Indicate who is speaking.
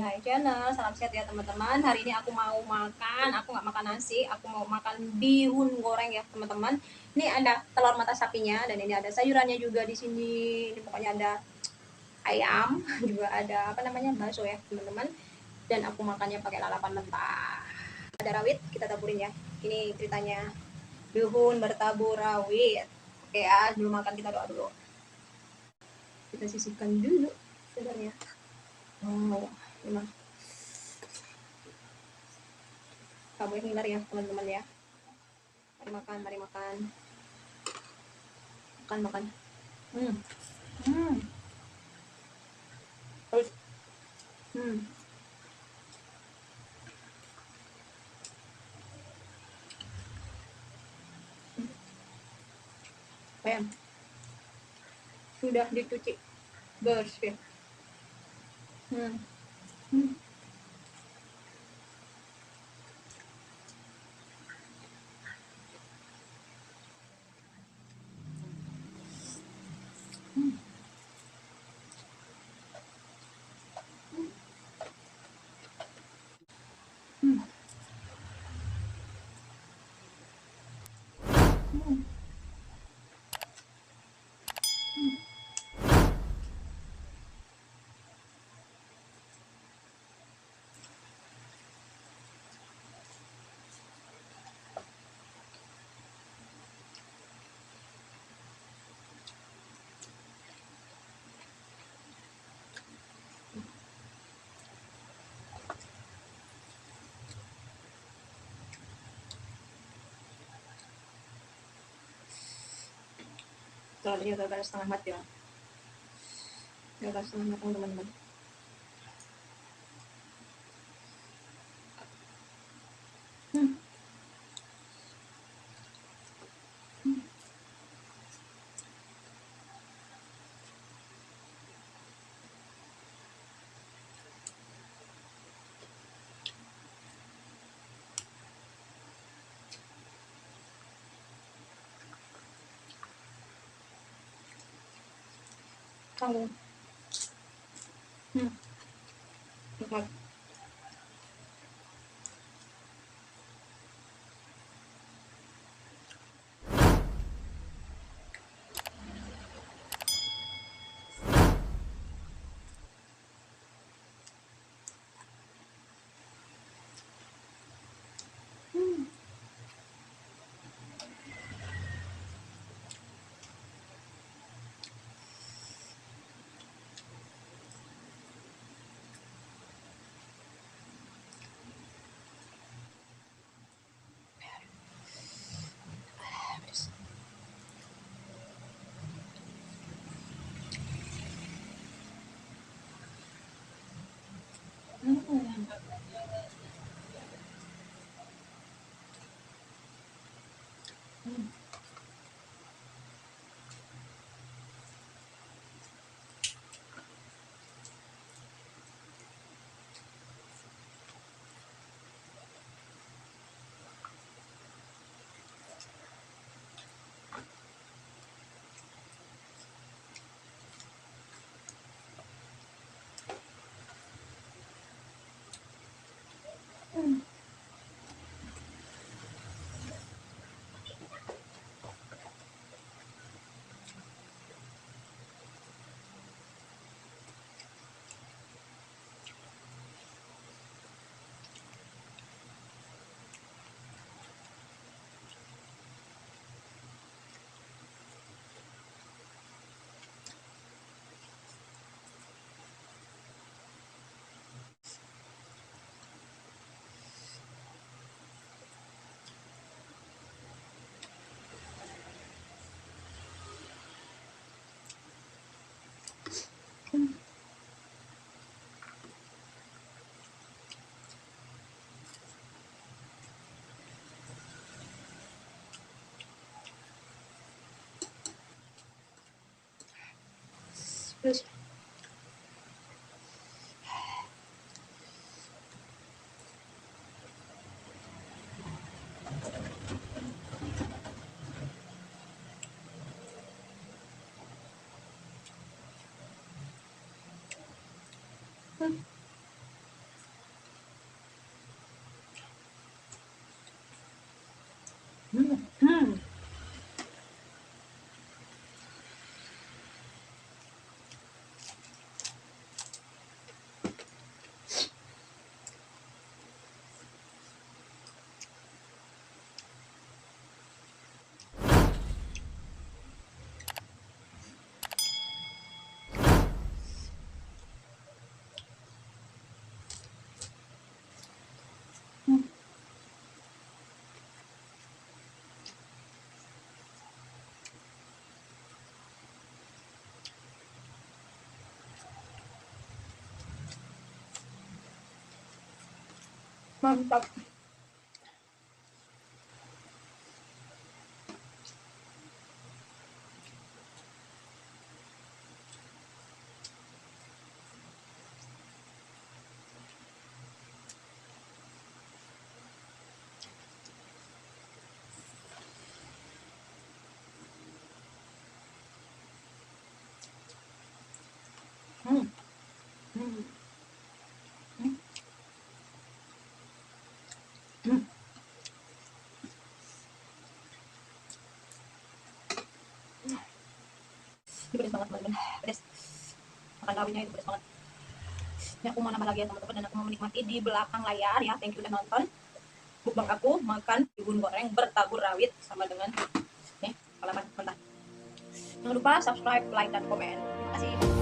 Speaker 1: Hai Channel, salam sehat ya teman-teman. Hari ini aku mau makan, aku nggak makan nasi, aku mau makan bihun goreng ya teman-teman. Ini ada telur mata sapinya dan ini ada sayurannya juga di sini. Ini pokoknya ada ayam, juga ada apa namanya bakso ya teman-teman. Dan aku makannya pakai lalapan mentah. Ada rawit, kita taburin ya. Ini ceritanya bihun bertabur rawit. Oke ya, dulu makan kita doa dulu. Kita sisihkan dulu sebenarnya. Oh, ini kamu yang ngiler ya teman-teman ya. Mari makan, mari makan. Makan, makan. Hmm. Hmm. Terus. Hmm. Ayam. Sudah dicuci. Bersih. Hmm. Hmm. Hmm. Hmm. Telurnya gagal setengah mati ya. Gagal setengah matang teman-teman. Hmm. Tanggung. Hmm. Nikmat. Hmm. Hmm. Hmm. Hmm. Terus. Hmm. Mantap. Hmm. Hmm. Hmm. Hmm. Ini pedes banget teman-teman. Pedes. Makan rawitnya itu pedes banget. Ini aku mau nambah lagi ya teman-teman, dan aku mau menikmati di belakang layar ya. Thank you udah nonton. Mukbang aku makan bihun goreng bertabur rawit sama dengan nih lalapan mentah. Jangan lupa subscribe, like, dan komen. Terima kasih.